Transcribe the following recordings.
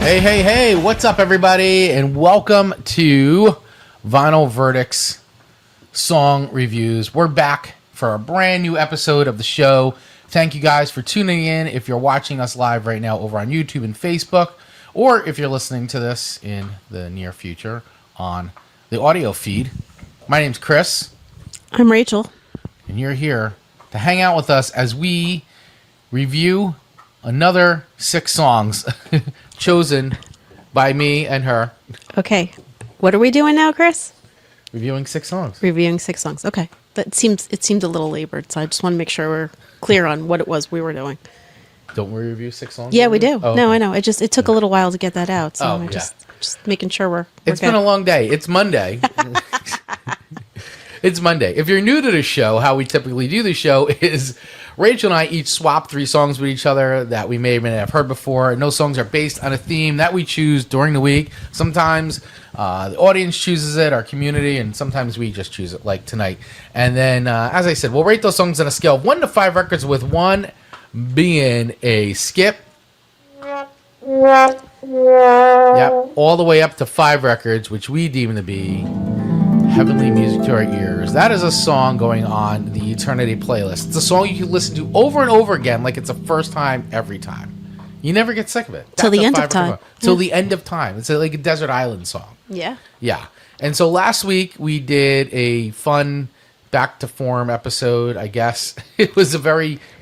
Hey, what's up, everybody? And welcome to Vinyl Verdicts Song Reviews. We're back for a brand new episode of the show. Thank you guys for tuning in. If you're watching us live right now over on YouTube and Facebook, or if you're listening to this in the near future on the audio feed. My name's Chris. I'm Rachel. And you're here to hang out with us as we review another 6 songs chosen by me and her. Okay. What are we doing now, Chris? Reviewing 6 songs. Reviewing 6 songs. Okay. It seemed a little labored, so I just want to make sure we're clear on what it was we were doing. Don't we review 6 songs? Yeah, we do. Oh, no, okay. I know. It took a little while to get that out, so Oh, just making sure we're It's good. been a long day. It's Monday. It's Monday. If you're new to the show, how we typically do the show is Rachel and I each swap 3 songs with each other that we may or may not have heard before. And those songs are based on a theme that we choose during the week. Sometimes the audience chooses it, our community, and sometimes we just choose it, like tonight. And then, as I said, we'll rate those songs on a scale of 1 to 5 records, with 1 being a skip. Yep, all the way up to 5 records, which we deem to be heavenly music to our ears. That is a song going on the Eternity playlist. It's a song you can listen to over and over again like it's the first time every time. You never get sick of it. Till the end of time. Till the end of time. It's like a desert island song. Yeah. Yeah. And so last week we did a fun back to form episode, I guess. It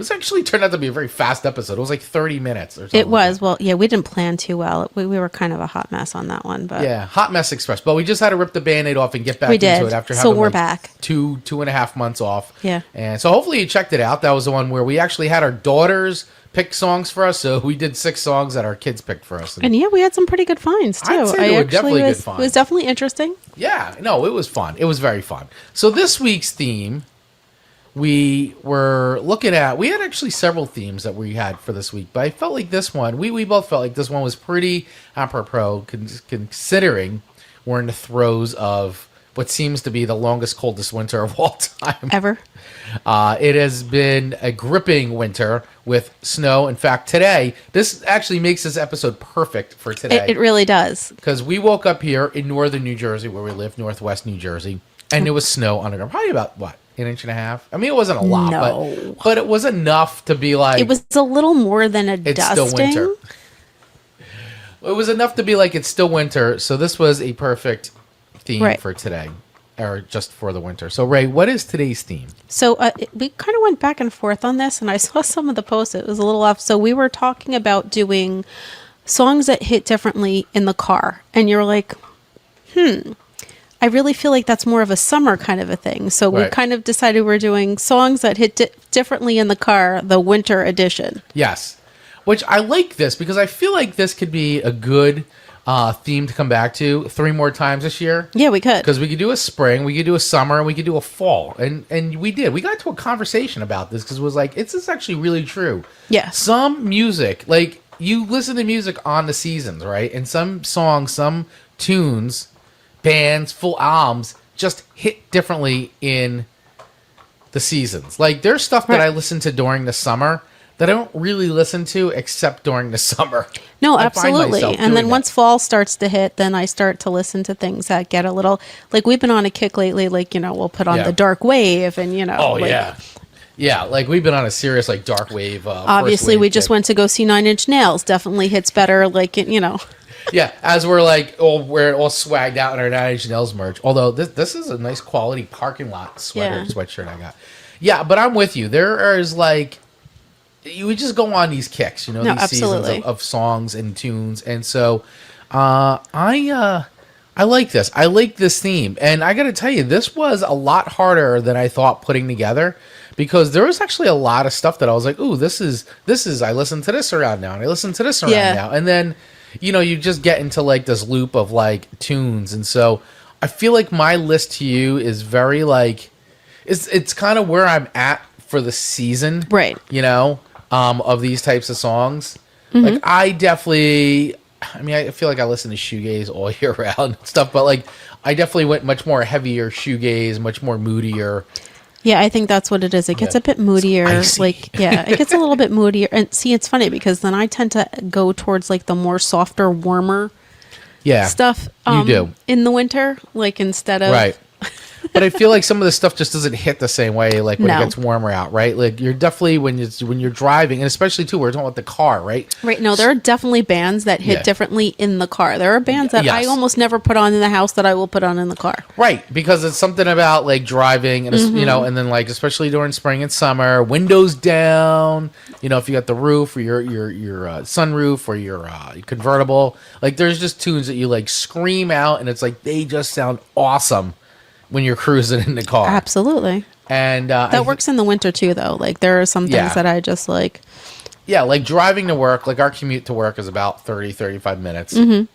actually turned out to be a very fast episode. It was like 30 minutes or something. It was. Well, yeah, we didn't plan too well. We were kind of a hot mess on that one. But Yeah, hot mess express. But we just had to rip the Band-Aid off and get back into it after so having we're back. 2.5 months off. Yeah. And so hopefully you checked it out. That was the one where we actually had our daughters pick songs for us. So we did 6 songs that our kids picked for us. And yeah, we had some pretty good finds too. I'd say they were definitely good finds. It was definitely interesting. Yeah, no, it was fun. It was very fun. So this week's theme, we were looking at, we had actually several themes that we had for this week, but I felt like this one, we both felt like this one was pretty apropos, considering we're in the throes of what seems to be the longest, coldest winter of all time. Ever. It has been a gripping winter with snow. In fact, today, this actually makes this episode perfect for today. It really does. Because we woke up here in northern New Jersey, where we live, northwest New Jersey, and there was snow on the ground. Probably about, what, 1.5 inches? I mean, it wasn't a lot, No. but it was enough to be like... It was a little more than a it's dusting. still winter. It was enough to be like it's still winter, so this was a perfect theme for today, or just for the winter. So, Ray, what is today's theme? So we kind of went back and forth on this, and I saw some of the posts. It was a little off. So we were talking about doing songs that hit differently in the car, and you're like, I really feel like that's more of a summer kind of a thing. So we kind of decided we're doing songs that hit differently in the car, the winter edition. Yes, which I like this because I feel like this could be a good theme to come back to 3 more times this year. Yeah, we could. Because we could do a spring, we could do a summer, and we could do a fall. And we did. We got to a conversation about this because it was like, this is actually really true. Yeah. Some music, like, you listen to music on the seasons, right? And some songs, some tunes, bands, full albums just hit differently in the seasons. Like, there's stuff that I listen to during the summer that I don't really listen to except during the summer. No, I absolutely. And then once fall starts to hit, then I start to listen to things that get a little, like, we've been on a kick lately, like, we'll put on the dark wave and, Oh, like, yeah. Yeah, like, we've been on a serious, like, dark wave. Obviously, we just went to go see 9 Inch Nails. Definitely hits better, like, Yeah, as we're like, we're all swagged out in our 9 Inch Nails merch. Although this is a nice quality parking lot sweatshirt I got. Yeah, but I'm with you. There is like, you would just go on these kicks, these seasons of songs and tunes, and so I like this. I like this theme, and I got to tell you, this was a lot harder than I thought putting together. Because there was actually a lot of stuff that I was like, ooh, this is. I listen to this around now, and I listen to this around now, and then, you just get into like this loop of like tunes, and so I feel like my list to you is very like, it's kind of where I'm at for the season, right? Of these types of songs. Like, I definitely, I feel like I listen to shoegaze all year round and stuff, but like, I definitely went much more heavier shoegaze, much more moodier. Yeah, I think that's what it is. It gets a bit moodier. icy. Like, yeah, it gets a little bit moodier. And see, it's funny because then I tend to go towards like the more softer, warmer stuff you do. in the winter, like instead of Right. But I feel like some of the stuff just doesn't hit the same way, like when it No. gets warmer out, right? Like you're definitely when you're driving, and especially too, we're talking about the car, right? Right. No, there are definitely bands that hit Yeah. differently in the car. There are bands that I Yes. almost never put on in the house that I will put on in the car. Right, because it's something about like driving, and you know, and then like especially during spring and summer, windows down. You know, if you got the roof or your sunroof or your convertible, like there's just tunes that you like scream out, and it's like they just sound awesome when you're cruising in the car. Absolutely. And That works in the winter too, though. Like there are some things Yeah. that I just like. Yeah, like driving to work, like our commute to work is about 35 minutes. And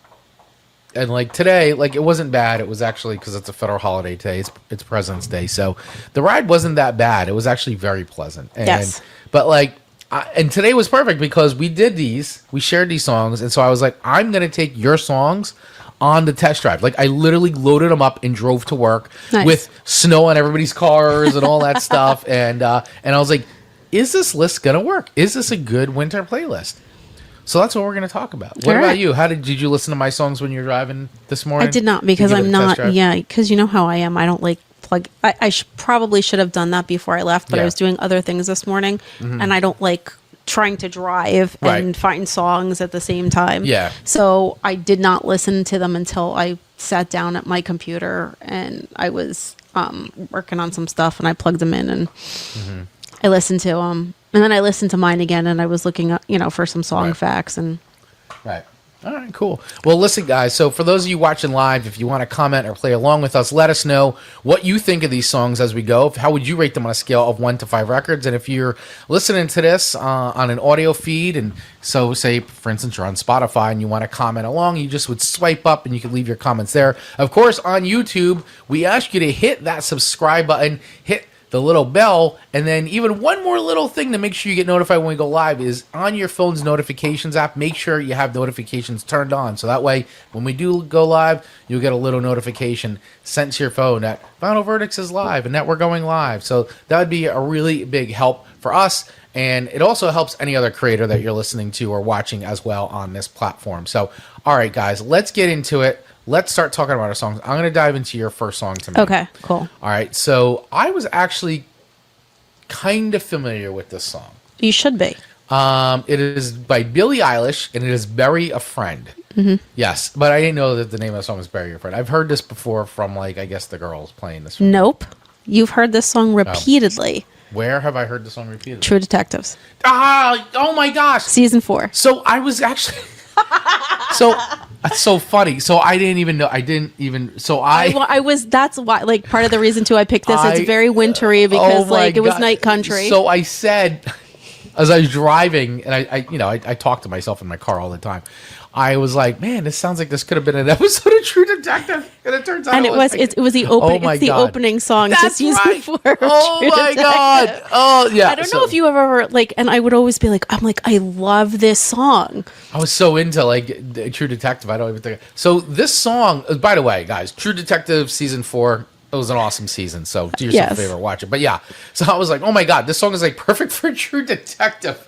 like today, like it wasn't bad. It was actually because it's a federal holiday today. It's President's Day. So the ride wasn't that bad. It was actually very pleasant. And, Yes. But like, and today was perfect because we shared these songs. And so I was like, I'm going to take your songs on the test drive. Like I literally loaded them up and drove to work Nice. with snow on everybody's cars and all that stuff. And I was like, is this list going to work? Is this a good winter playlist? So that's what we're going to talk about. What All about right. you? How did you listen to my songs when you were driving this morning? I did not because Did you I'm give it a test not. drive? Yeah, because you know how I am. I don't like plug. I probably should have done that before I left, but Yeah. I was doing other things this morning, and I don't like trying to drive Right. and find songs at the same time. Yeah. So I did not listen to them until I sat down at my computer and I was working on some stuff, and I plugged them in and I listened to them, and then I listened to mine again, and I was looking up, for some song Right. facts and. Right. All right, cool. Well, listen, guys. So for those of you watching live, if you want to comment or play along with us, let us know what you think of these songs as we go. How would you rate them on a scale of 1 to 5 records? And if you're listening to this on an audio feed, and so say, for instance, you're on Spotify and you want to comment along, you just would swipe up and you can leave your comments there. Of course, on YouTube, we ask you to hit that subscribe button, hit the little bell, and then even one more little thing to make sure you get notified when we go live is on your phone's notifications app, make sure you have notifications turned on. So that way, when we do go live, you'll get a little notification sent to your phone that Final Verdicts is live and that we're going live. So that would be a really big help for us. And it also helps any other creator that you're listening to or watching as well on this platform. So, all right, guys, let's get into it. Let's start talking about our songs. I'm going to dive into your first song tonight. Okay, cool. All right. So I was actually kind of familiar with this song. You should be. It is by Billie Eilish, and it is Bury a Friend. Mm-hmm. Yes, but I didn't know that the name of the song was Bury a Friend. I've heard this before from, like, I guess the girls playing this. Nope. You've heard this song repeatedly. Where have I heard the song repeatedly? True Detectives. Oh my gosh. Season 4. So I was actually... So that's so funny. So I didn't even know. I was. That's why. Like part of the reason too I picked this. It's very wintry because my like it was God. night country. So I said, as I was driving, and I talk to myself in my car all the time. I was like, man, this sounds like this could have been an episode of True Detective, and it turns out and it was the opening. Oh my it's the God. opening song to That's season right. 4. Oh True my Detective. God. Oh yeah. I don't know if you have ever like, and I would always be like, I love this song. I was so into like True Detective. I don't even think. So this song, by the way, guys, True Detective season 4. It was an awesome season. So do yourself a favor, watch it. But yeah, so I was like, oh my God, this song is like perfect for True Detective.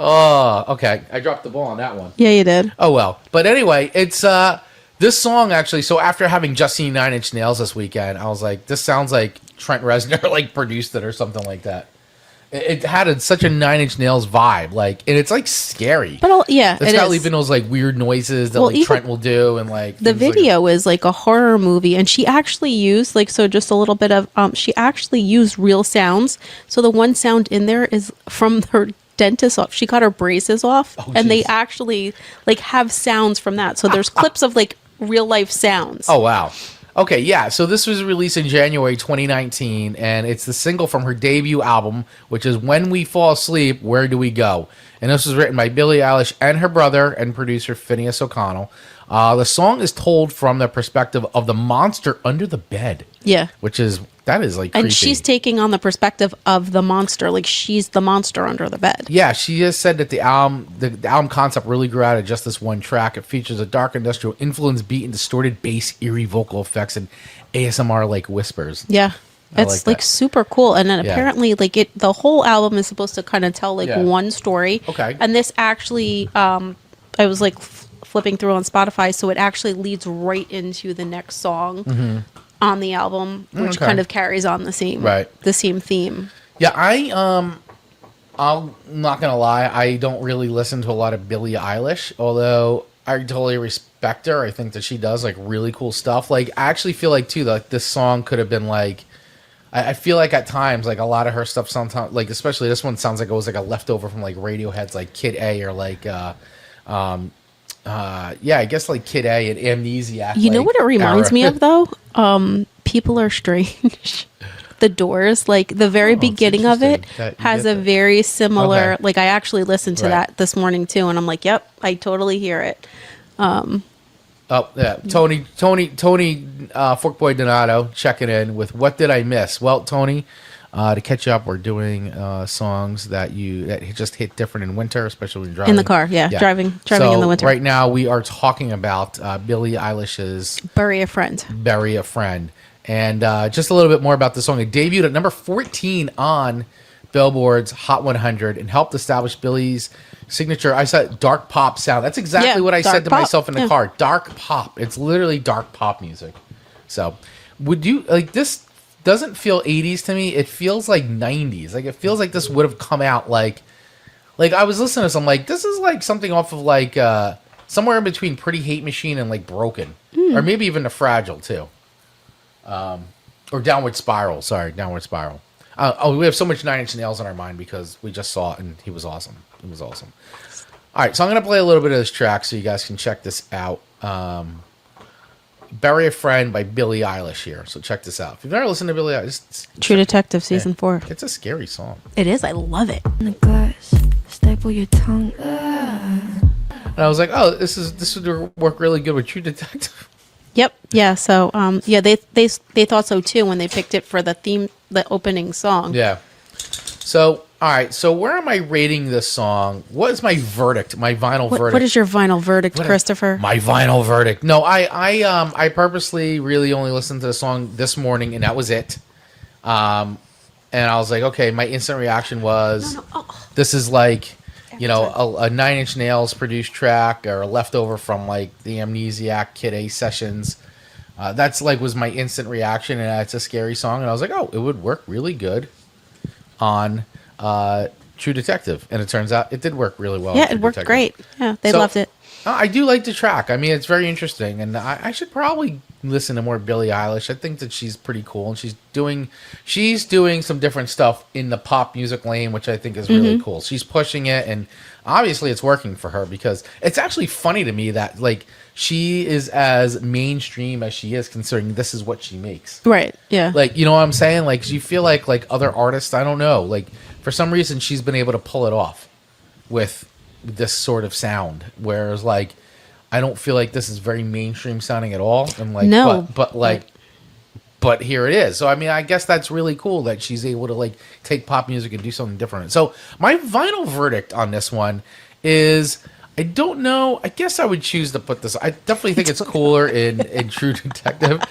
Oh, okay. I dropped the ball on that one. Yeah, you did. Oh well. But anyway, it's this song actually. So after having just seen 9 Inch Nails this weekend, I was like, this sounds like Trent Reznor like produced it or something like that. It had such a 9 Inch Nails vibe, like, and it's like scary. But yeah, It's it got is. even those like weird noises that Well, like even Trent will do, and like The things like- video is like a horror movie, and she actually used just a little bit of she actually used real sounds. So the one sound in there is from her dentist off. She got her braces off, and they geez. actually like have sounds from that. So there's clips of like real life sounds. Oh wow. Okay, yeah. So this was released in January 2019, and it's the single from her debut album, which is "When We Fall Asleep, Where Do We Go?" And this was written by Billie Eilish and her brother and producer Phineas O'Connell. The song is told from the perspective of the monster under the bed. Yeah. That is like creepy. And she's taking on the perspective of the monster, like she's the monster under the bed. Yeah, she has said that the album concept really grew out of just this one track. It features a dark industrial influence beat and distorted bass, eerie vocal effects, and ASMR like whispers. Yeah. It's like super cool. And then Yeah. apparently like the whole album is supposed to kind of tell like Yeah. one story. Okay. And this actually, I was like flipping through on Spotify, so it actually leads right into the next song on the album, which kind of carries on the same theme. Yeah, I'm not gonna lie, I don't really listen to a lot of Billie Eilish, although I totally respect her. I think that she does like really cool stuff. Like I actually feel like too, like this song could have been like, I feel like at times like a lot of her stuff sometimes, like especially this one, sounds like it was like a leftover from like Radiohead's like Kid A or like yeah, I guess like Kid A and Amnesia. You know what it reminds me of though? People Are Strange. The Doors, like the very beginning of it has a very similar, like I actually listened to that this morning too, and I'm like, yep, I totally hear it. Oh yeah, Tony, Forkboy Donato checking in with what did I miss? Well, Tony, to catch up, we're doing songs that just hit different in winter, especially when you're driving in the car. Yeah. driving in the winter. Right now, we are talking about Billie Eilish's "Bury a Friend." Bury a Friend, and just a little bit more about the song. It debuted at number 14 on Billboard's Hot 100 and helped establish Billie's signature. I said dark pop sound. That's exactly what I said to myself in the car. Dark pop. It's literally dark pop music. So, would you like this? Doesn't feel 80s to me. It feels like 90s. Like it feels like this would have come out like I was listening to this. I'm like, this is like something off of like somewhere in between Pretty Hate Machine and like Broken, or maybe even The Fragile too, or Downward Spiral. Sorry, Downward Spiral. We have so much Nine Inch Nails on our mind because we just saw it and he was awesome. It was awesome. All right, so I'm gonna play a little bit of this track so you guys can check this out. Bury a Friend by Billie Eilish here. So check this out. If you've never listened to Billie Eilish, True Detective season 4. It's a scary song. It is. I love it. In the glass, staple your tongue. And I was like, oh, this would work really good with True Detective. Yep. Yeah. So, yeah, they thought so too when they picked it for the theme, the opening song. Yeah. So, all right. So, where am I rating this song? What is my verdict? My vinyl verdict. What is your vinyl verdict, Christopher? My vinyl verdict. No, I purposely really only listened to the song this morning, and that was it. And I was like, okay. My instant reaction was, this is like, you know, a Nine Inch Nails produced track or a leftover from like the Amnesiac Kid A sessions. That's like was my instant reaction, and it's a scary song. And I was like, oh, it would work really good on True Detective, and it turns out it did work really well. Yeah, it worked great. Yeah, they loved it. I do like the track. I mean, it's very interesting, and I should probably listen to more Billie Eilish. I think that she's pretty cool, and she's doing some different stuff in the pop music lane, which I think is really cool. She's pushing it, and obviously it's working for her because it's actually funny to me that like she is as mainstream as she is, considering this is what she makes. Right. Yeah. Like, you know what I'm saying? Like, you feel like other artists, I don't know, like for some reason she's been able to pull it off with this sort of sound, whereas like I don't feel like this is very mainstream sounding at all. And like, no, but here it is. So I mean, I guess that's really cool that she's able to like take pop music and do something different. So my vinyl verdict on this one is, I don't know. I guess I would choose to put this. I definitely think it's cooler in True Detective.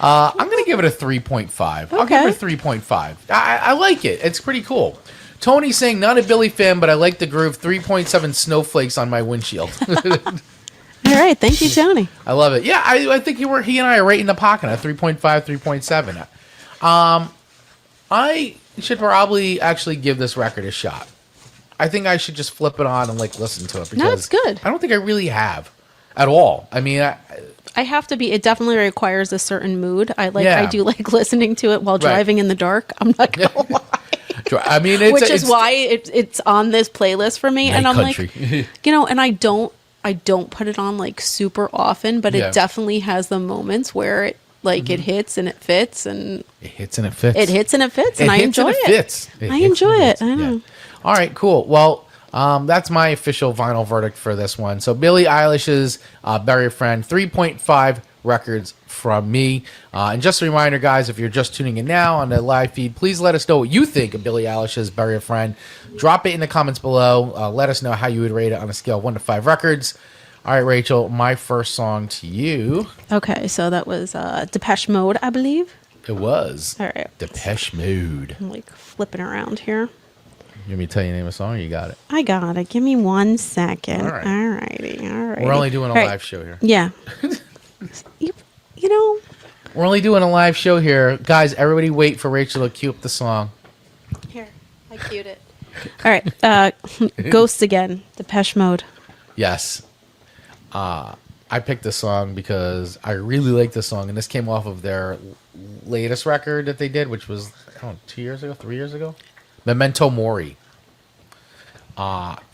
I'm going to give it a 3.5. Okay. I'll give it a 3.5. I like it. It's pretty cool. Tony saying, not a Billy fan, but I like the groove. 3.7 snowflakes on my windshield. All right. Thank you, Tony. I love it. Yeah, I think he and I are right in the pocket at 3.5, 3.7. I should probably actually give this record a shot. I think I should just flip it on and like listen to it because no, it's good. I don't think I really have at all. I mean, I have to be. It definitely requires a certain mood. I do like listening to it while driving in the dark. I'm not gonna lie. I mean, which is why it's on this playlist for me, and I'm country. Like, you know, and I don't put it on like super often, but it definitely has the moments where it like it hits and it fits, and it hits and it fits. It hits and it fits, and I enjoy it. Fits. I enjoy it. I know. All right, cool. Well, that's my official vinyl verdict for this one. So Billie Eilish's Bury a Friend, 3.5 records from me. And just a reminder, guys, if you're just tuning in now on the live feed, please let us know what you think of Billie Eilish's Bury a Friend. Drop it in the comments below. Let us know how you would rate it on a scale of 1 to 5 records. All right, Rachel, my first song to you. Okay, so that was Depeche Mode, I believe. It was. All right. Depeche Mode. I'm like flipping around here. You want me to tell you the name of the song? Or you got it. I got it. Give me 1 second. All right. All righty. We're only doing a All right. live show here. Yeah. you know, We're only doing a live show here. Guys, everybody wait for Rachel to cue up the song. here, I cued it. All right. Ghosts again. Depeche Mode. Yes. I picked this song because I really like this song, and this came off of their latest record that they did, which was, I don't know, 2 years ago, 3 years ago? Memento Mori.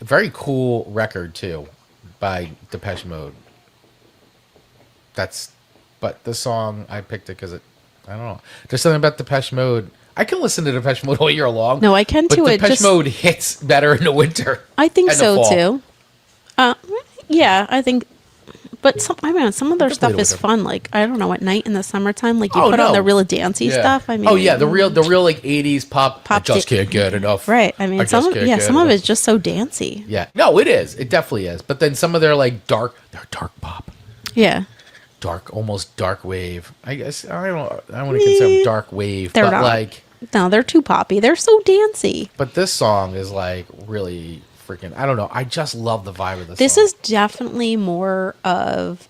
Very cool record, too, by Depeche Mode. But the song, I picked it because I don't know. There's something about Depeche Mode. I can listen to Depeche Mode all year long. No, I can too. But It Depeche just- Mode hits better in the winter. I think and the so fall. too. Yeah, I think. But some of their Definitely stuff the is winter. fun. Like I don't know, at night in the summertime, like you Oh, put on no. the real dancey Yeah. stuff. I mean, oh yeah, the real like '80s pop. I just can't get enough. Right. I mean, some of enough. it's just so dancey. Yeah, no, it is. It definitely is. But then some of their like dark pop, Yeah, almost dark wave. I guess I don't want to consider them dark wave, They're but not. like, no, they're too poppy. They're so dancey. but this song is like really freaking. I don't know. I just love the vibe of this. This song. is definitely more of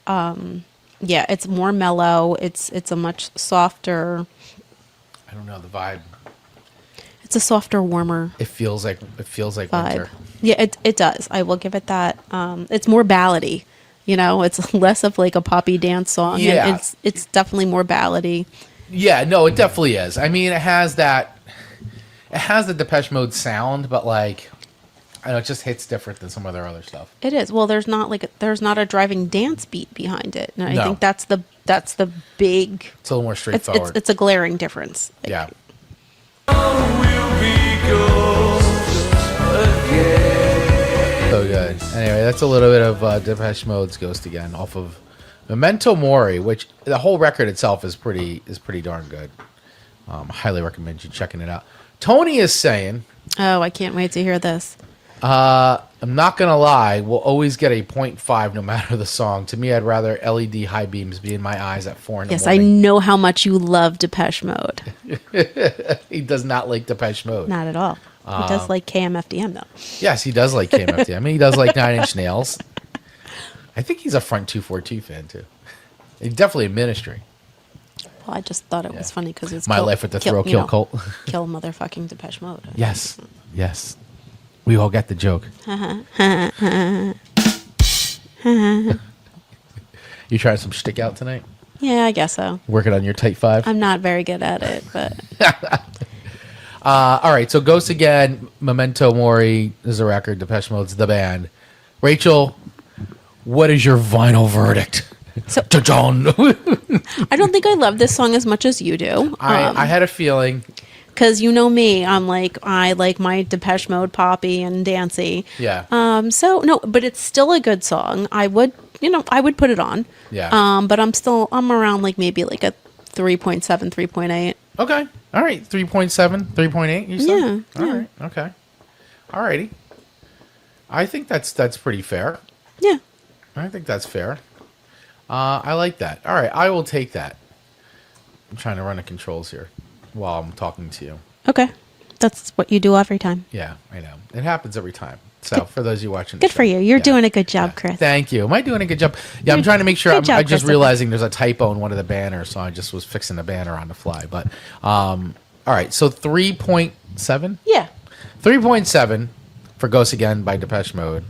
yeah, it's more mellow. It's a much softer. I don't know the vibe. It's a softer, warmer It feels like vibe. winter. Yeah, it does. I will give it that. It's more ballady. You know, it's less of like a poppy dance song. Yeah. And it's definitely more ballady. Yeah, no, it definitely is. I mean, it has the Depeche Mode sound, but like, I know it just hits different than some of their other stuff. It is. Well, there's not a driving dance beat behind it. And I No. think that's the big. It's a little more straightforward. It's a glaring difference. Like, Yeah. So good. Anyway, that's a little bit of Depeche Mode's Ghost Again off of Memento Mori, which the whole record itself is pretty darn good. Highly recommend you checking it out. Tony is saying, Oh, I can't wait to hear this. I'm not going to lie, we'll always get a 0.5 no matter the song. To me, I'd rather LED high beams be in my eyes at 4 in the Yes, I morning. know how much you love Depeche Mode. He does not like Depeche Mode. Not at all. He does like KMFDM though. Yes, he does like KMFD. I mean, he does like Nine Inch Nails. I think he's a Front 242 fan, too. He's definitely a Ministry. Well, I just thought it was funny because it's My Life with the Thrill Kill Cult. Kill motherfucking Depeche Mode. Yes, yes. We all get the joke. You trying some shtick out tonight? Yeah, I guess so. Working on your tight five? I'm not very good at it, but All right, so Ghost Again, Memento Mori is the record, Depeche Mode's the band. Rachel, what is your vinyl verdict? So- John. I don't think I love this song as much as you do. I had a feeling. Because you know me, I like my Depeche Mode poppy and dancey. Yeah. So no, but it's still a good song. I would put it on. Yeah. But I'm around like maybe like a 3.7, 3.8. Okay. All right. 3.7, 3.8, you said? Yeah, All yeah. right. Okay. All righty. I think that's pretty fair. Yeah. I think that's fair. I like that. All right. I will take that. I'm trying to run the controls here while I'm talking to you. Okay. That's what you do every time. Yeah, I know. It happens every time. So for those of you watching the Good for show, you. You're yeah. doing a good job, Yeah. Chris. Thank you. Am I doing a good job? Yeah, I'm trying to make sure. Good job, I just Christopher. realizing there's a typo in one of the banners, so I just was fixing the banner on the fly. But all right, so 3.7? Yeah. 3.7 for Ghost Again by Depeche Mode.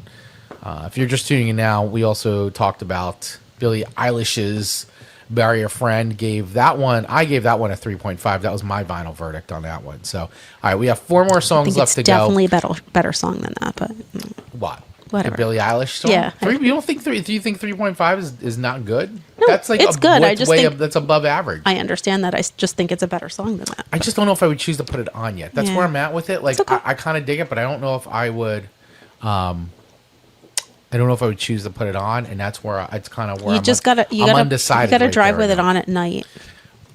If you're just tuning in now, we also talked about Billie Eilish's Bury a Friend. I gave that one a 3.5. That was my vinyl verdict on that one. So, all right, we have 4 more I songs think left it's to definitely a better song than that, but what? Whatever. The Billie Eilish song? Yeah. You don't think do you think 3.5 is not good? No, That's like it's good. I just think- that's above average. I understand that. I just think it's a better song than that. I just don't know if I would choose to put it on yet. That's Yeah. where I'm at with it. Like, It's okay. I kind of dig it, but I don't know if I would. I don't know if I would choose to put it on, and that's where it's kind of where You I'm just gotta I'm undecided. you gotta right drive there with it now. on at night.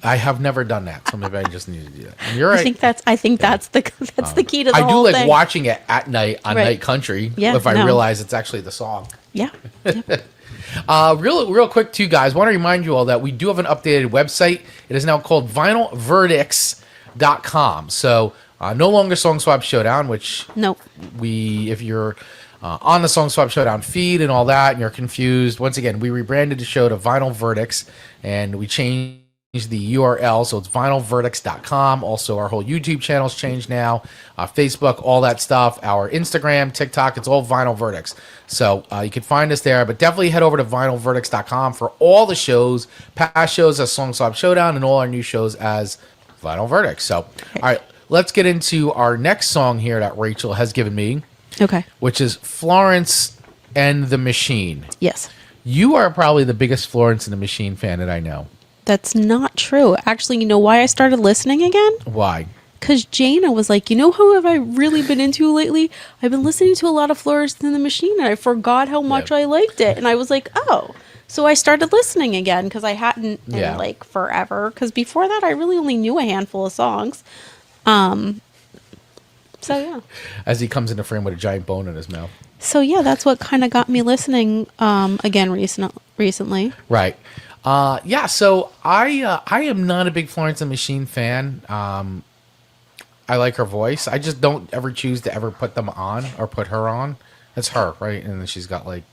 I have never done that, so maybe I just need to do that. And you're right. I think that's the key to the I whole do like thing. watching it at night on Right. Night Country Yeah, if I no. realize it's actually the song. Yeah. Real quick, too, guys. Want to remind you all that we do have an updated website. It is now called vinylverdicts.com. So no longer Song Swap Showdown, which Nope. if you're on the Song Swap Showdown feed and all that, and you're confused, once again, we rebranded the show to Vinyl Verdicts, and we changed the URL, so it's vinylverdicts.com. Also, our whole YouTube channel's changed now, Facebook, all that stuff, our Instagram, TikTok, it's all Vinyl Verdicts. So you can find us there, but definitely head over to vinylverdicts.com for all the shows, past shows as Song Swap Showdown, and all our new shows as Vinyl Verdicts. So, all right, let's get into our next song here that Rachel has given me, Okay. which is Florence and the Machine. Yes. You are probably the biggest Florence and the Machine fan that I know. That's not true. Actually, you know why I started listening again? Why? Because Jana was like, you know who have I really been into lately? I've been listening to a lot of Florence and the Machine, and I forgot how much I liked it. And I was like, oh. So I started listening again because I hadn't in like forever. Because before that, I really only knew a handful of songs. So yeah. As he comes into frame with a giant bone in his mouth. So yeah, that's what kind of got me listening again recently. Right. So I am not a big Florence and the Machine fan. I like her voice. I just don't ever choose to ever put them on or put her on. It's her, right? And then she's got like,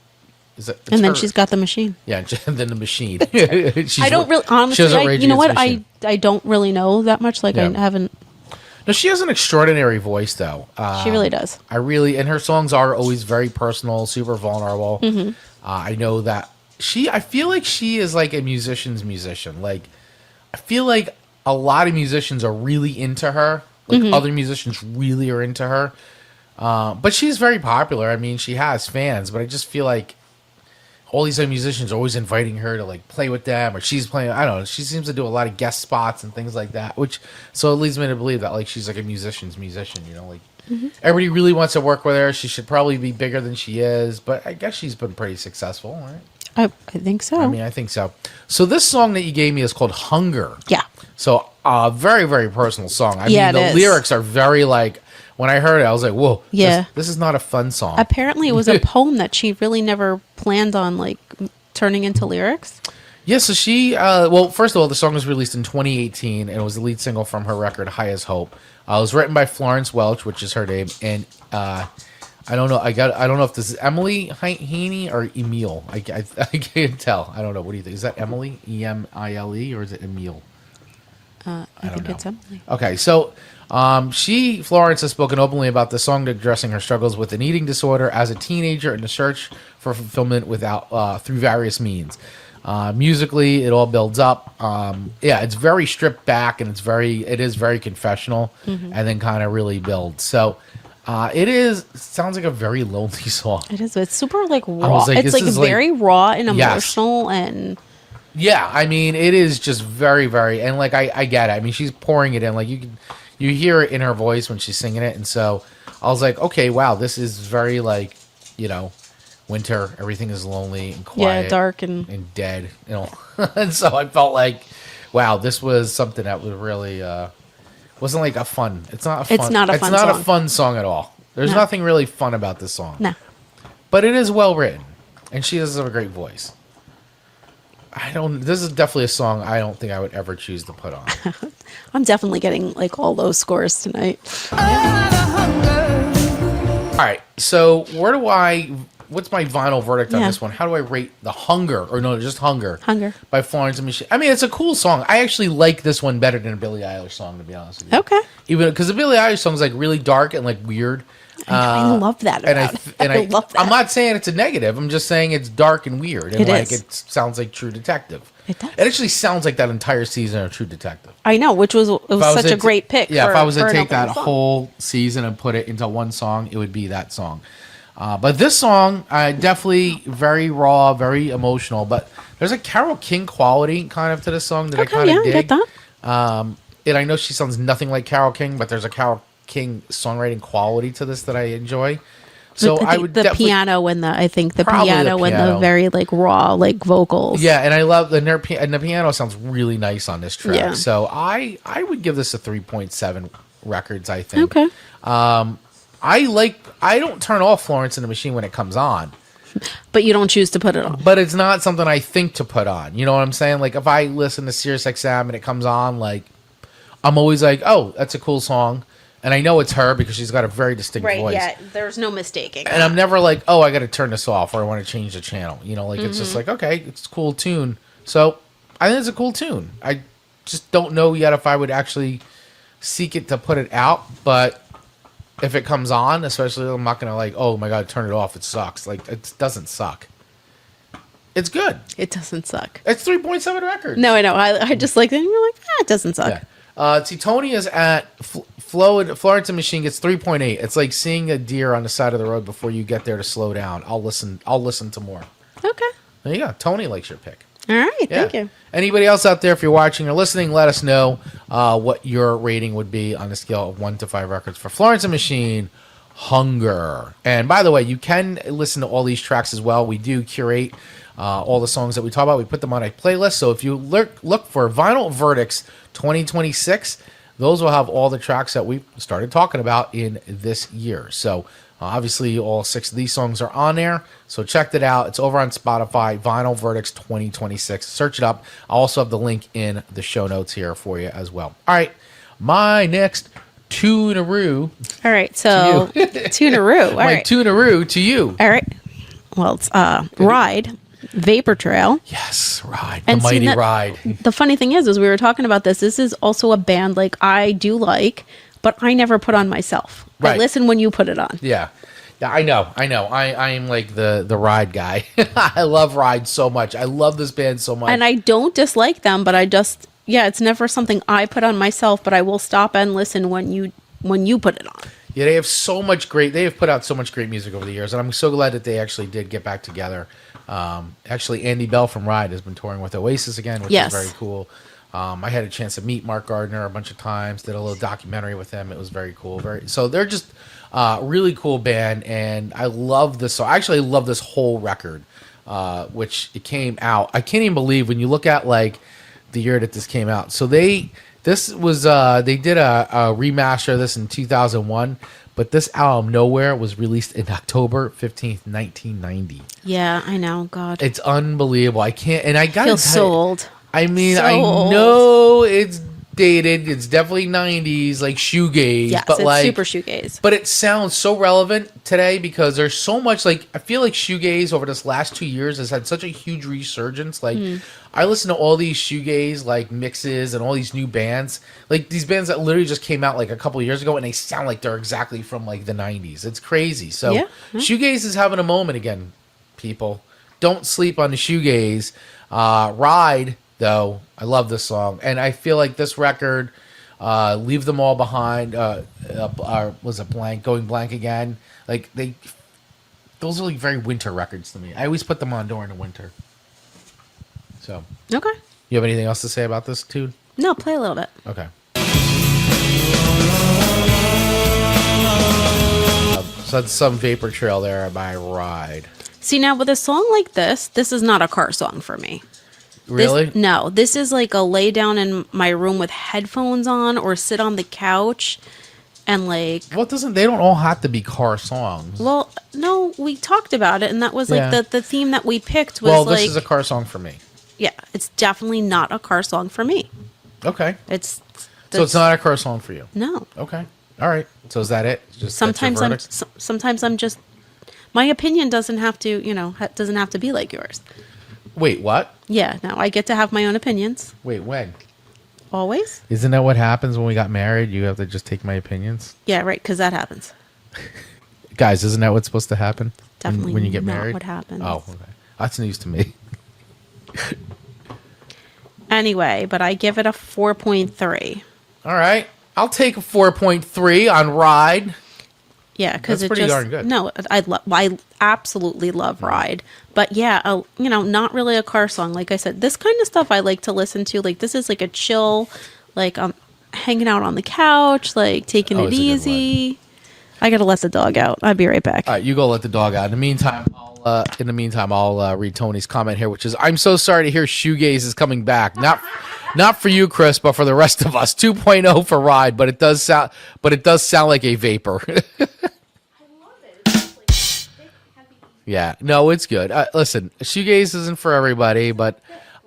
And then she's got the machine. Yeah, and then the machine. I don't really, honestly, you know what? I don't really know that much. Like I haven't. No, she has an extraordinary voice, though. She really does. And her songs are always very personal, super vulnerable. Mm-hmm. I know that I feel like she is like a musician's musician. Like, I feel like a lot of musicians are really into her. Like, other musicians really are into her. But she's very popular. I mean, she has fans, but I just feel like all these other musicians are always inviting her to like play with them, or she's playing. I don't know. She seems to do a lot of guest spots and things like that, so it leads me to believe that like she's like a musician's musician. You know, like everybody really wants to work with her. She should probably be bigger than she is, but I guess she's been pretty successful, right? I think so. I mean, I think so. So this song that you gave me is called "Hunger." Yeah. So very, very personal song. I Yeah, mean, the it is. lyrics are very like. When I heard it, I was like, "Whoa, Yeah. this is not a fun song." Apparently, it was a poem that she really never planned on like turning into lyrics. Yeah, so she, first of all, the song was released in 2018, and it was the lead single from her record, High as Hope. It was written by Florence Welch, which is her name, and I don't know, I don't know if this is Emily Haney or Emile. I can't tell. I don't know. What do you think? Is that Emily, Emile, or is it Emile? I think it's Emily. Okay, so Florence has spoken openly about the song, addressing her struggles with an eating disorder as a teenager and the search for fulfillment through various means. Musically, it all builds up. It's very stripped back, and it is very confessional, and then kind of really builds. So it sounds like a very lonely song. It is. It's super like raw. Like, it's like very raw and emotional and. Yeah, I mean, it is just very, very, and like I get it. I mean, she's pouring it in. Like you hear it in her voice when she's singing it, and so I was like, okay, wow, this is very like, winter. Everything is lonely and quiet, dark and dead, and so I felt like, wow, this was something that was really wasn't like a fun. It's not a fun. It's not a fun It's not song. a fun song at all. There's nothing really fun about this song. No. But it is well written, and she does have a great voice. This is definitely a song I don't think I would ever choose to put on. I'm definitely getting like all those scores tonight. All right, so what's my vinyl verdict on this one? How do I rate the Hunger, or no, just Hunger? Hunger. By Florence and Machine. I mean, it's a cool song. I actually like this one better than a Billie Eilish song, to be honest with you. Okay. Even because the Billie Eilish song is like really dark and like weird. I love that. I love that. I'm not saying it's a negative. I'm just saying it's dark and weird, and It sounds like True Detective. It does. It actually sounds like that entire season of True Detective. I know, which was such a great pick. Yeah, if I was to an take that opening song. whole season and put it into one song, it would be that song. But this song, definitely very raw, very emotional. But there's a Carole King quality kind of to this song that I kind of dig. I get that. And I know she sounds nothing like Carole King, but there's a Carole King songwriting quality to this that I enjoy. So But I would the definitely, piano and I think the Probably the piano and the piano. very like raw like vocals. yeah, and I love and the piano sounds really nice on this track. Yeah. So I would give this a 3.7 records. I think. Okay. I don't turn off Florence and the Machine when it comes on, But you don't choose to put it on. but it's not something I think to put on. You know what I'm saying? Like if I listen to Sirius XM and it comes on, like I'm always like, oh, that's a cool song, and I know it's her because she's got a very distinct voice. There's no mistaking. And I'm never like, oh, I got to turn this off or I want to change the channel. You know, like it's Mm-hmm. just like, okay, it's a cool tune. So I think it's a cool tune. I just don't know yet if I would actually seek it to put it out. But if it comes on, especially, I'm not going to like, oh my God, turn it off. It sucks. Like, it doesn't suck. It's good. It doesn't suck. It's 3.7 records. No, I know. I just like it. And you're like, it doesn't suck. Yeah. Tony is at Florence and Machine gets 3.8. It's like seeing a deer on the side of the road before you get there to slow down. I'll listen to more. Okay. There you go. Tony likes your pick. All right. Yeah. Thank you. Anybody else out there, if you're watching or listening, let us know what your rating would be on a scale of 1 to 5 records for Florence and Machine, Hunger. And by the way, you can listen to all these tracks as well. We do curate all the songs that we talk about. We put them on a playlist. So if you look for Vinyl Verdicts 2026, those will have all the tracks that we started talking about in this year. So obviously all 6 of these songs are on there. So check it out. It's over on Spotify, Vinyl Verdicts 2026. Search it up. I also have the link in the show notes here for you as well. All right. My next tune-a-roo. All right. So, tune-a-roo. All My right. tune-a-roo to you. All right. Well, it's Ride, Vapor Trail. Yes, Ride. And The see, mighty that- Ride. The funny thing is we were talking about this. This is also a band like I do like, but I never put on myself. I Right. listen when you put it on. Yeah. Yeah, I know. I am like the Ride guy. I love Ride so much. I love this band so much. And I don't dislike them, but I just it's never something I put on myself, but I will stop and listen when you put it on. Yeah, they have put out so much great music over the years, and I'm so glad that they actually did get back together. Actually, Andy Bell from Ride has been touring with Oasis again, which Yes. is very cool. I had a chance to meet Mark Gardner a bunch of times, did a little documentary with them. It was very cool. So they're just really cool band, and I love this. So I actually love this whole record, which it came out. I can't even believe when you look at like the year that this came out. So they did a remaster of this in 2001, but this album Nowhere was released in October 15th, 1990. Yeah, I know. God, It's unbelievable. I can't, and I got feels so old. I mean, So I old. know it's dated. It's definitely 90s, like shoegaze. Yes, but it's like, super shoegaze. But it sounds so relevant today because there's so much, like, I feel like shoegaze over this last 2 years has had such a huge resurgence. Like, I listen to all these shoegaze, like, mixes and all these new bands. Like, these bands that literally just came out, like, a couple of years ago, and they sound like they're exactly from, like, the 90s. It's crazy. So, Yeah. shoegaze is having a moment again, people. Don't sleep on the shoegaze. Ride, though, I love this song. And I feel like this record, Leave Them All Behind, was it Blank, Going Blank Again? Like, those are like very winter records to me. I always put them on during the winter. So, Okay. you have anything else to say about this tune? No, play a little bit. Okay. So that's some Vapor Trail there by Ride. See, now with a song like this is not a car song for me. Really? This is like a lay down in my room with headphones on or sit on the couch and like. Well, they don't all have to be car songs. Well, no, we talked about it, and that was like Yeah. the theme that we picked was Well, like. this is a car song for me. Yeah, it's definitely not a car song for me. Okay. It's. So it's not a car song for you. No. Okay. All right. So is that it? Just Sometimes that's your I'm. verdict? Sometimes I'm just. My opinion doesn't have to, doesn't have to be like yours. Wait, what? Yeah, no, I get to have my own opinions. Wait, when? Always? Isn't that what happens when we got married? You have to just take my opinions? Yeah, right, because that happens. Guys, isn't that what's supposed to happen? Definitely when you get not married? what happens. Oh, okay. That's news to me. Anyway, but I give it a 4.3. All right. I'll take a 4.3 on Ride. Yeah, because That's it pretty just darn good. no, I absolutely love Ride, but yeah, not really a car song. Like I said, this kind of stuff I like to listen to. Like this is like a chill, like hanging out on the couch, like taking Oh, it it's a good easy. I gotta let the dog out. I'll be right back. All right, you go let the dog out. In the meantime, I'll read Tony's comment here, which is, "I'm so sorry to hear shoegaze is coming back. Not for you, Chris, but for the rest of us. 2.0 for Ride, but it does sound like a vapor." Yeah, no, it's good. Listen, shoegaze isn't for everybody, but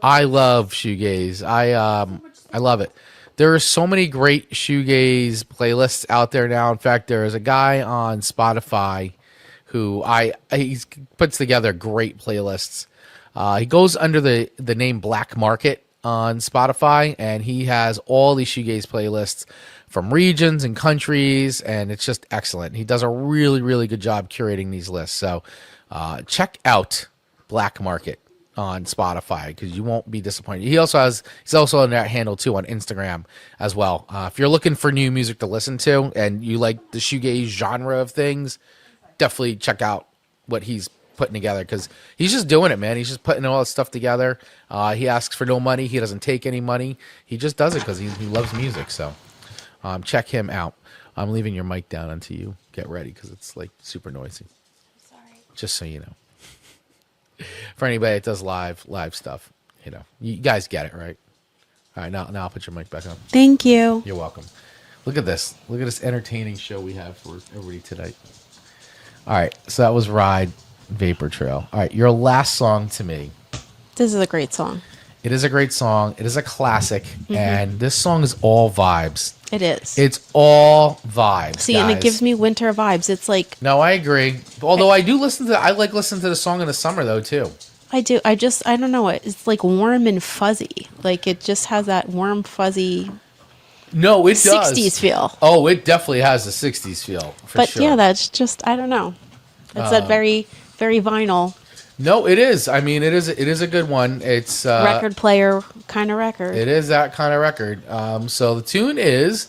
I love shoegaze. I love it. There are so many great shoegaze playlists out there now. In fact, there is a guy on Spotify who he puts together great playlists. He goes under the name Black Market on Spotify, and he has all these shoegaze playlists from regions and countries, and it's just excellent. He does a really, really good job curating these lists. So check out Black Market on Spotify because you won't be disappointed. He's also on that handle too on Instagram as well. If you're looking for new music to listen to and you like the shoegaze genre of things, definitely check out what he's putting together because he's just doing it, man. He's just putting all this stuff together. He asks for no money. He doesn't take any money. He just does it because he loves music. So check him out. I'm leaving your mic down until you get ready because it's like super noisy. Sorry. Just so you know. For anybody that does live stuff, you guys get it, right? All right, now I'll put your mic back on. Thank you. You're welcome. Look at this. Look at this entertaining show we have for everybody tonight. All right, so that was Ride, Vapor Trail. All right, your last song to me. This is a great song. It is a great song. It is a classic, and this song is all vibes. It is. It's all vibes. See, guys. and it gives me winter vibes. It's like No, I agree. Although I do I like listening to the song in the summer though too. I do. I don't know. It's like warm and fuzzy. Like it just has that warm, fuzzy. No, it does. 60s feel. Oh, it definitely has a 60s feel for But sure. yeah, that's just I don't know. It's that very, very vinyl No, it is. I mean, it is a good one. It's record player kind of record. It is that kind of record. So the tune is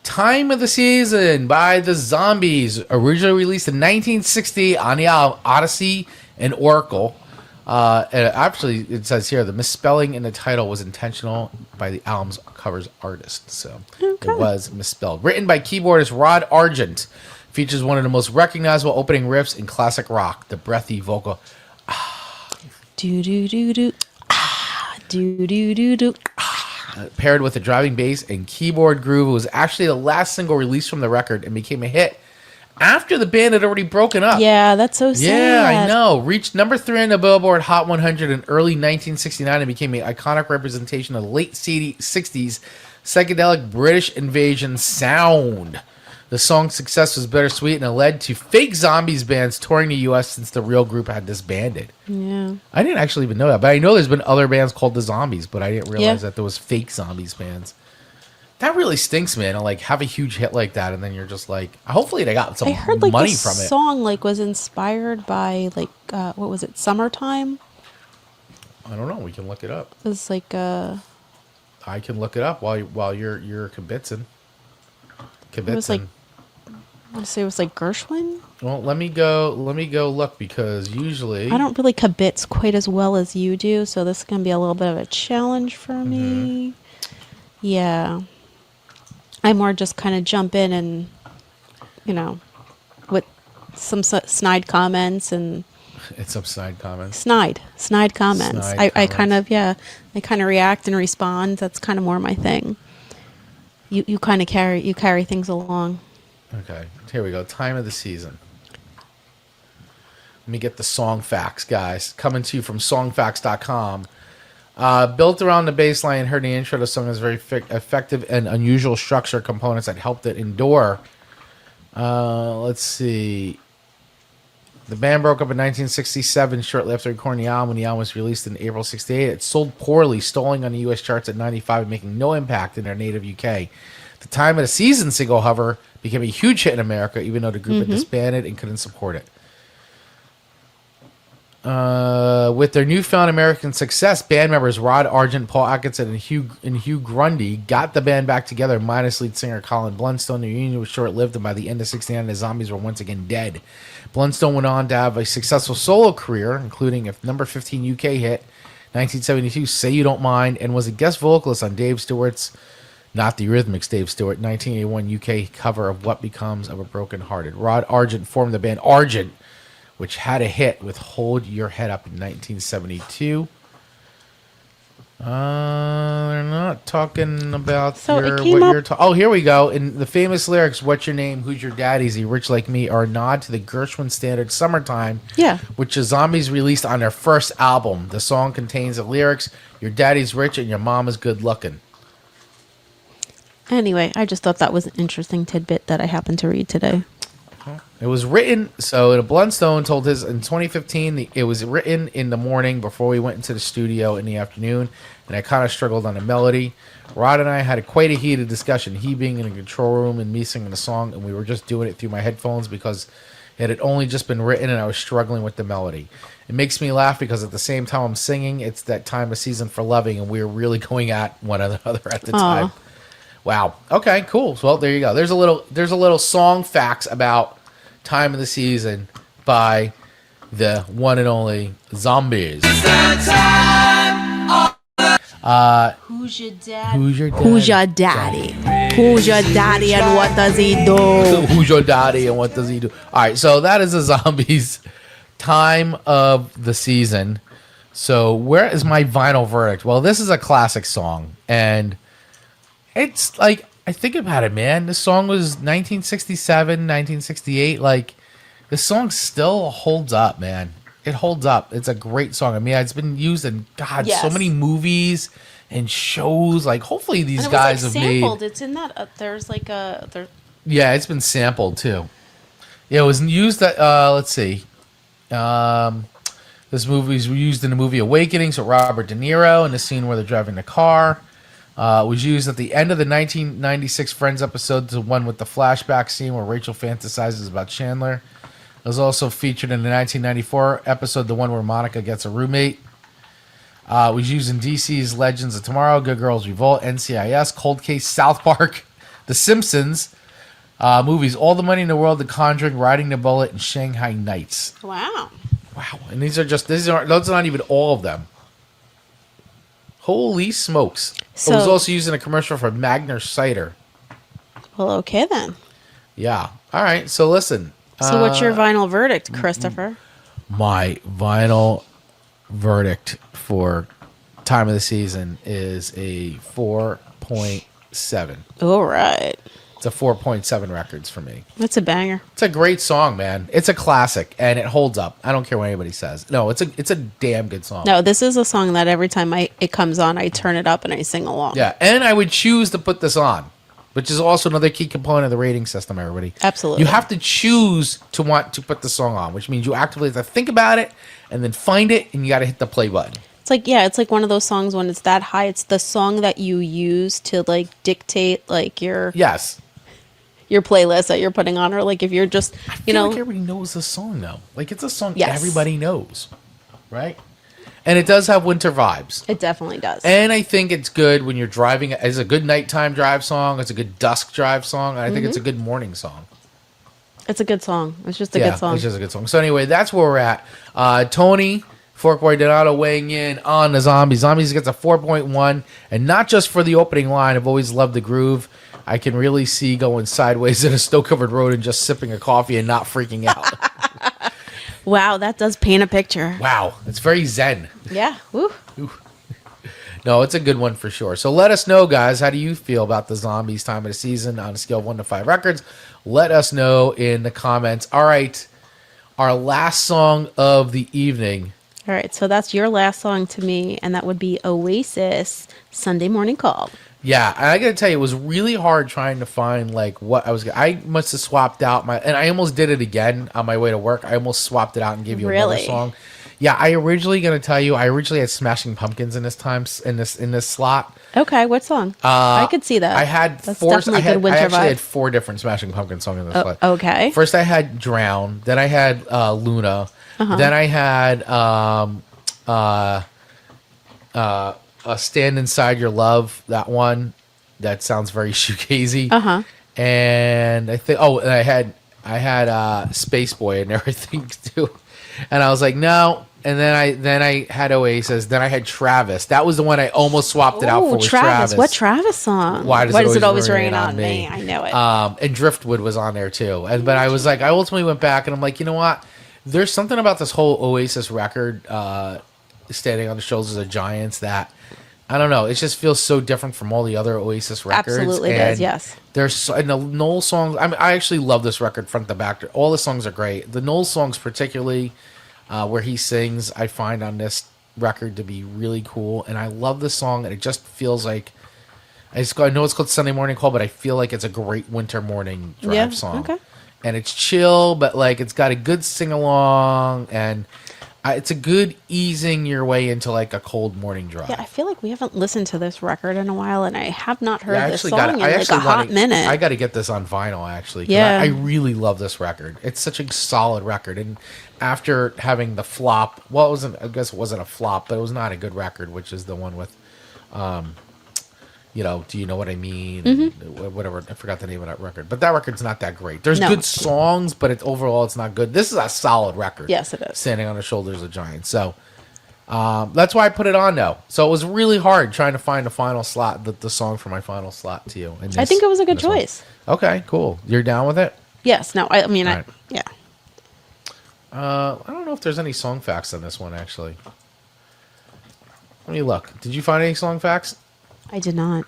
"Time of the Season" by the Zombies, originally released in 1960 on the album Odyssey and Oracle. And actually, it says here the misspelling in the title was intentional by the album's cover's artist. So Okay. it was misspelled. Written by keyboardist Rod Argent. Features one of the most recognizable opening riffs in classic rock, the breathy vocal. Do do do do. Do do do do. Paired with a driving bass and keyboard groove. It was actually the last single released from the record and became a hit after the band had already broken up. Yeah, that's so sad. Yeah, I know. Reached number 3 on the Billboard Hot 100 in early 1969 and became an iconic representation of the late 60s psychedelic British invasion sound. The song's success was bittersweet and it led to fake Zombies bands touring the U.S. since the real group had disbanded. Yeah. I didn't actually even know that, but I know there's been other bands called the Zombies, but I didn't realize that there was fake Zombies bands. That really stinks, man. To like have a huge hit like that, and then you're just like, hopefully they got some I heard like money the from it. song like was inspired by like what was it? Summertime. I don't know. We can look it up. It was like I can look it up while you're kibitzing. it was like I want to say it was like Gershwin. Well, let me go look because usually I don't really kibitz quite as well as you do, so this is gonna be a little bit of a challenge for me. Yeah, I more just kind of jump in and with some snide comments and it's some side comments. snide comments. Snide I kind of I kind of react and respond. That's kind of more my thing. You kind of carry things along. Okay, here we go. Time of the Season. Let me get the song facts, guys. Coming to you from songfacts.com. Built around the bass line, heard the intro. The song has very effective and unusual structure components that helped it endure. Let's see. The band broke up in 1967, shortly after recording the album. When the album was released in April 68, it sold poorly, stalling on the U.S. charts at 95 and making no impact in their native UK. The Time of the Season single, however, became a huge hit in America, even though the group had disbanded and couldn't support it. With their newfound American success, band members Rod Argent, Paul Atkinson, and Hugh Grundy got the band back together, minus lead singer Colin Blunstone. The reunion was short-lived, and by the end of '69, the Zombies were once again dead. Blunstone went on to have a successful solo career, including a number 15 UK hit, 1972, "Say You Don't Mind," and was a guest vocalist on Dave Stewart's not the Eurythmics, Dave Stewart. 1981 UK cover of What Becomes of a Broken Hearted. Rod Argent formed the band Argent, which had a hit with Hold Your Head Up in 1972. They're not talking about So your, it came what up- you're talking. Oh, here we go. In the famous lyrics, "What's your name? Who's your daddy? Is he rich like me?" are a nod to the Gershwin standard "Summertime," Yeah. which the Zombies released on their first album. The song contains the lyrics, "Your daddy's rich and your mom is good looking." Anyway, I just thought that was an interesting tidbit that I happened to read today. It was written, so Blundstone told his in 2015, it was written in the morning before we went into the studio in the afternoon, and I kind of struggled on the melody. Rod and I had quite a heated discussion, he being in the control room and me singing the song, and we were just doing it through my headphones because it had only just been written and I was struggling with the melody. It makes me laugh because at the same time I'm singing, it's that time of season for loving, and we were really going at one another at the time. Wow. Okay, cool. Well, there you go. There's a little song facts about time of the season by the one and only Zombies. Who's your dad? Who's your dad? Who's your daddy? Who's your daddy and what does he do? Who's your daddy and what does he do? All right, so that is the Zombies time of the season. So where is my vinyl verdict? Well, this is a classic song, and it's like, I think about it, man. This song was 1967, 1968. Like, this song still holds up, man. It holds up. It's a great song. I mean, it's been used in, God, Yes. so many movies and shows. Like, hopefully these And it was guys like have sampled. made... It's in that. There's like a. There, Yeah, it's been sampled, too. Yeah, it was used at, let's see. This movie was used in the movie Awakening, so Robert De Niro in the scene where they're driving the car. Was used at the end of the 1996 Friends episode, the one with the flashback scene where Rachel fantasizes about Chandler. It was also featured in the 1994 episode, the one where Monica gets a roommate. Was used in DC's Legends of Tomorrow, Good Girls Revolt, NCIS, Cold Case, South Park, The Simpsons, movies All the Money in the World, The Conjuring, Riding the Bullet, and Shanghai Nights. wow. Wow, and those are not even all of them. Holy smokes. It was So- also used in a commercial for Magner Cider. Well, okay then. Yeah. All right, so listen. So what's your vinyl verdict, Christopher? My vinyl verdict for time of the season is a 4.7. All right. It's a 4.7 records for me. That's a banger. It's a great song, man. It's a classic, and it holds up. I don't care what anybody says. No, it's a damn good song. No, this is a song that every time it comes on, I turn it up and I sing along. Yeah, and I would choose to put this on, which is also another key component of the rating system, everybody. Absolutely. You have to choose to want to put the song on, which means you actively have to think about it and then find it, and you got to hit the play button. It's like, yeah, it's like one of those songs when it's that high. It's the song that you use to like dictate like your playlist that you're putting on, or like if you're just, I feel like everybody knows the song, though. Like, it's a song Yes. everybody knows, right? And it does have winter vibes. it definitely does. And I think it's good when you're driving. It's a good nighttime drive song. It's a good dusk drive song. And I think it's a good morning song. It's a good song. It's just a good song. It's just a good song. So anyway, that's where we're at. Tony Forkboy Donato weighing in on the Zombies. Zombies gets a 4.1, and not just for the opening line. I've always loved the groove. I can really see going sideways in a snow-covered road and just sipping a coffee and not freaking out. Wow, that does paint a picture. Wow, it's very zen. Yeah. Woo. No, it's a good one for sure. So let us know, guys. How do you feel about the Zombies time of the season on a scale of 1 to 5 records? Let us know in the comments. All right, our last song of the evening. All right, so that's your last song to me, and that would be Oasis, Sunday Morning Call. Yeah, and I gotta tell you, it was really hard trying to find like what I was. I must have swapped out and I almost did it again on my way to work. I almost swapped it out and gave you another Really? song. Yeah, I originally had Smashing Pumpkins in this slot. Okay, what song? I could see that. I had That's four. definitely I good winter actually vibe. had 4 different Smashing Pumpkins songs in this slot. Okay. First, I had Drown. Then I had Luna. Then I had Stand Inside Your Love. That one. That sounds very shoegazy. And I think. Oh, and I had Space Boy and everything too. And I was like, no. then I had Oasis. Then I had Travis. That was the one I almost swapped it out for. Was Travis. What Travis song? Why does it always rain on me? I know it. And Driftwood was on there too. But I was like, I ultimately went back and I'm like, you know what? There's something about this whole Oasis record, Standing on the Shoulders of Giants, that I don't know. It just feels so different from all the other Oasis records. Absolutely does, yes. And the Noel songs. I actually love this record front to back. All the songs are great. The Noel songs, particularly where he sings, I find on this record to be really cool. And I love this song. And it just feels like I know it's called Sunday Morning Call, but I feel like it's a great winter morning drive song. Okay. And it's chill, but like it's got a good sing along and. It's a good easing your way into like a cold morning drive. Yeah, I feel like we haven't listened to this record in a while, and I have not heard this song in like a hot minute. I got to get this on vinyl, actually. Yeah. I really love this record. It's such a solid record. And after having the flop, well, I guess it wasn't a flop, but it was not a good record, which is the one with, Do You Know What I Mean? And whatever. I forgot the name of that record. But that record's not that great. There's good songs, but overall it's not good. This is a solid record. Yes, it is. Standing on the Shoulders of Giants. So that's why I put it on, though. So it was really hard trying to find a final slot, the song for my final slot to you. I think it was a good choice. One. Okay, cool. You're down with it? Yes. No, I mean, right. yeah. I don't know if there's any song facts on this one, actually. Let me look. Did you find any song facts? I did not.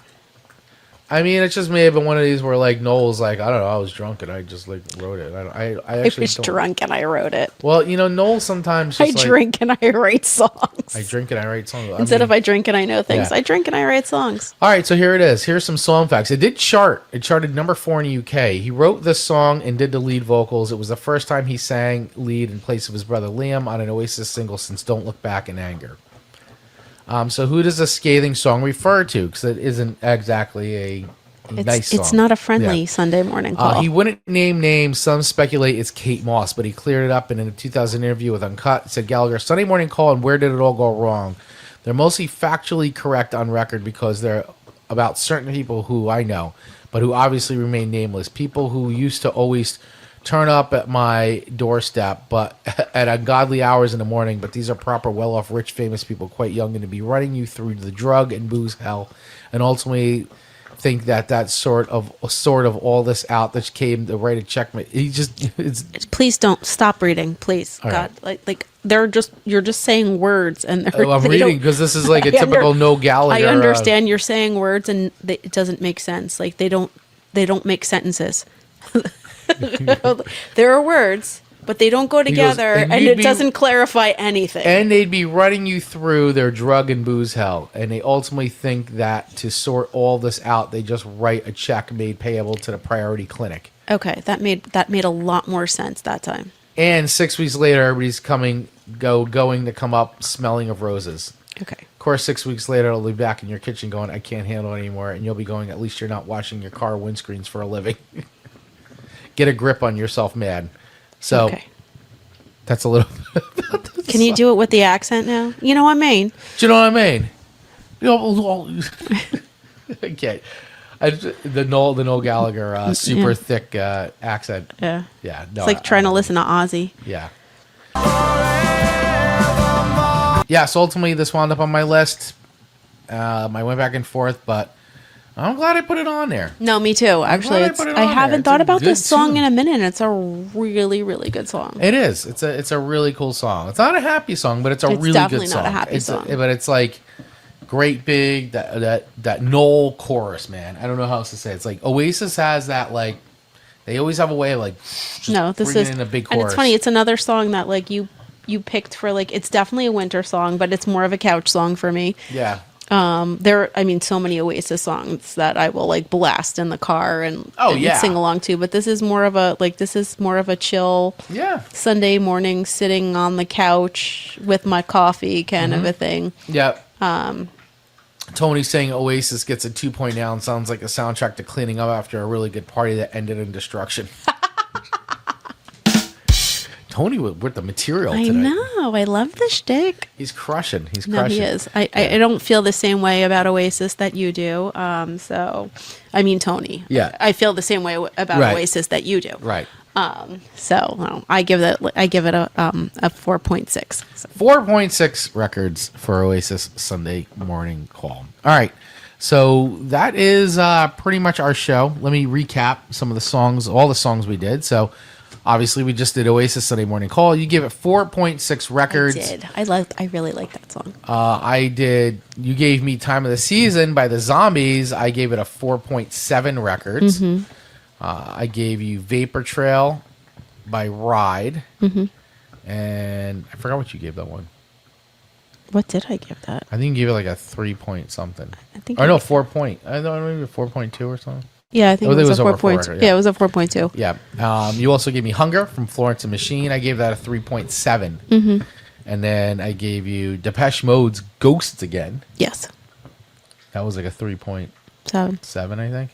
I mean, it just may have been one of these where, like, Noel's like, I don't know, I was drunk and I just, like, wrote it. I actually was drunk and I wrote it. Well, Noel sometimes just, I drink and I write songs. I drink and I write songs. Instead of I drink and I know things, I drink and I write songs. All right, so here it is. Here's some song facts. It did chart. It charted number 4 in the UK. He wrote this song and did the lead vocals. It was the first time he sang lead in place of his brother Liam on an Oasis single since Don't Look Back in Anger. So who does a scathing song refer to? Because it isn't exactly a nice song. It's not a friendly Sunday morning call. He wouldn't name names. Some speculate it's Kate Moss, but he cleared it up. And in a 2000 interview with Uncut, said Gallagher, Sunday Morning Call and Where Did It All Go Wrong? They're mostly factually correct on record because they're about certain people who I know, but who obviously remain nameless. People who used to always turn up at my doorstep, but at ungodly hours in the morning. But these are proper, well-off, rich, famous people, quite young, and to be running you through the drug and booze hell, and ultimately think that sort of all this out that came to write a checkmate. Please don't stop reading, please. All God, right. like you're just saying words, and I'm reading because this is like a typical no Gallagher. I understand you're saying words, and it doesn't make sense. Like they don't make sentences. There are words, but they don't go together, and it doesn't clarify anything. And they'd be running you through their drug and booze hell, and they ultimately think that to sort all this out, they just write a check made payable to the Priority Clinic. Okay, that made a lot more sense that time. And 6 weeks later, everybody's going to come up smelling of roses. Okay. Of course, 6 weeks later, it'll be back in your kitchen going, I can't handle it anymore, and you'll be going, at least you're not washing your car windscreens for a living. Get a grip on yourself, man. So that's a little bit about this Can you do it with the accent now? You know what I mean? Do you know what I mean? Okay. The Noel Gallagher super thick accent. Yeah. Yeah. No, it's like trying to listen to Ozzy. Yeah. Yeah, so ultimately this wound up on my list. I went back and forth, but I'm glad I put it on there. No, me too. Actually, I haven't thought about this song in a minute. It's a really, really good song. It is. It's a really cool song. It's not a happy song, but it's a really good song. It's definitely not a happy song. But it's like great big that Noel chorus, man. I don't know how else to say it. It's like Oasis has that, like, they always have a way of like bringing in a big chorus. And it's funny. It's another song that like you picked for, like, it's definitely a winter song, but it's more of a couch song for me. Yeah. There are, so many Oasis songs that I will like blast in the car and sing along to, but this is more of a chill Sunday morning sitting on the couch with my coffee kind of a thing. Yeah. Tony saying Oasis gets a 2 now and sounds like a soundtrack to cleaning up after a really good party that ended in destruction. Tony with the material today. I know. I love the shtick. He's crushing. No, he is. I don't feel the same way about Oasis that you do. Tony. Yeah. I feel the same way about Oasis that you do. Right. So I give it a 4.6. So. 4.6 records for Oasis Sunday Morning Call. All right. So that is pretty much our show. Let me recap some of the songs, all the songs we did. So obviously we just did Oasis Sunday Morning Call. You give it 4.6 records. I did. I really like that song. I did. You gave me Time of the Season by the Zombies. I gave it a 4.7 records. I gave you Vapor Trail by Ride. And I forgot what you gave that one. What did I give that? I think you gave it like a 3 point something. I think. Or no, 4 point. I don't know, maybe 4.2 or something. Yeah, I think it was a over 4.2. yeah. Yeah, it was a 4.2. Yeah. You also gave me Hunger from Florence and Machine. I gave that a 3.7. And then I gave you Depeche Mode's Ghosts Again. Yes. That was like a 3.7, 7. I think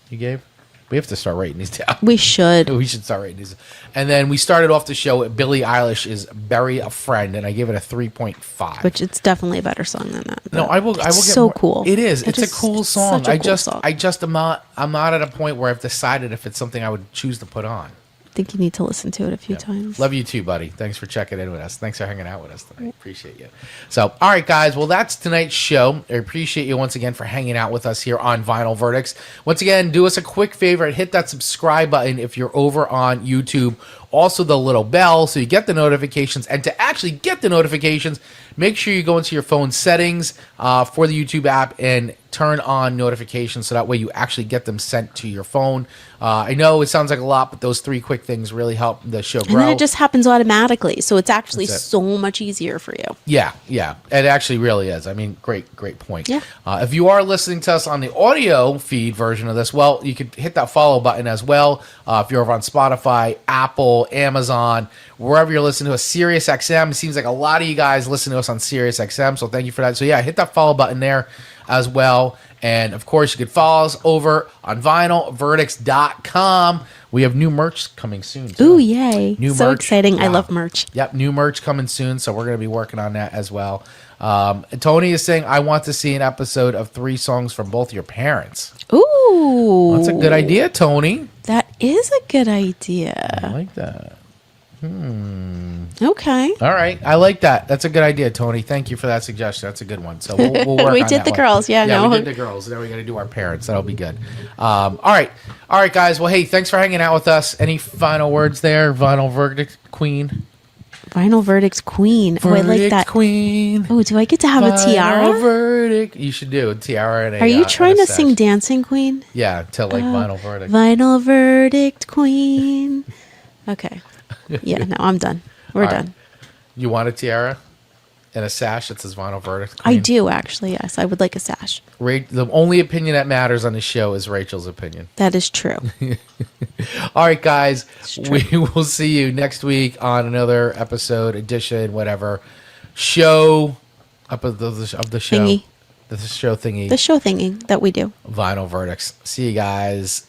you gave. We have to start writing these down. We should. We should start writing these. And then we started off the show with Billie Eilish is Bury a Friend, and I gave it a 3.5. Which it's definitely a better song than that. No, I will. I will get so more. cool. It is. It It's is a cool song. such a cool song. I just am not. I'm not at a point where I've decided if it's something I would choose to put on. I think you need to listen to it a few times. Love you too, buddy. Thanks for checking in with us. Thanks for hanging out with us tonight. Appreciate you. So, all right, guys. Well, that's tonight's show. I appreciate you once again for hanging out with us here on Vinyl Verdicts. Once again, do us a quick favor and hit that subscribe button if you're over on YouTube. Also, the little bell so you get the notifications. And to actually get the notifications, make sure you go into your phone settings for the YouTube app and turn on notifications so that way you actually get them sent to your phone. I know it sounds like a lot, but those 3 quick things really help the show grow. And then it just happens automatically. So it's actually That's it. so much easier for you. Yeah. It actually really is. I mean, great point. Yeah. If you are listening to us on the audio feed version of this, well, you could hit that follow button as well. If you're over on Spotify, Apple, Amazon, wherever you're listening to us, Sirius XM. It seems like a lot of you guys listen to us on Sirius XM, so thank you for that. So yeah, hit that follow button there as well. And of course, you could follow us over on vinylverdicts.com. We have new merch coming soon, too. Ooh, yay. New so merch. exciting. I Yeah. love merch. Yep, new merch coming soon, so we're going to be working on that as well. Tony is saying, I want to see an episode of 3 songs from both your parents. Ooh. That's a good idea, Tony. That is a good I idea. like that. Okay. All right, I like that. That's a good idea, Tony. Thank you for that suggestion. That's a good one. So we'll work We on did that the one. girls, yeah, no. we did the girls. Now we got to do our parents. That'll be good. All right, guys. Well, hey, thanks for hanging out with us. Any final words there, Vinyl Verdict Queen? Vinyl Verdicts Queen. Oh, I like Verdict that. Queen. Oh, do I get to have a Vinyl tiara? Verdict. You should do a tiara and a. Are you trying and a to sing sash. Dancing Queen? Yeah, to like Vinyl Verdict. Vinyl Verdict Queen. Okay. Yeah, no, I'm done. We're All right. done. You want a tiara and a sash that says Vinyl Verdict Queen? I do, actually, yes. I would like a sash. The only opinion that matters on the show is Rachel's opinion. That is true. All right, guys. true. We will see you next week on another episode, edition, whatever show up of the show. Thingy. The show thingy. The show thingy that we do. Vinyl Verdicts. See you guys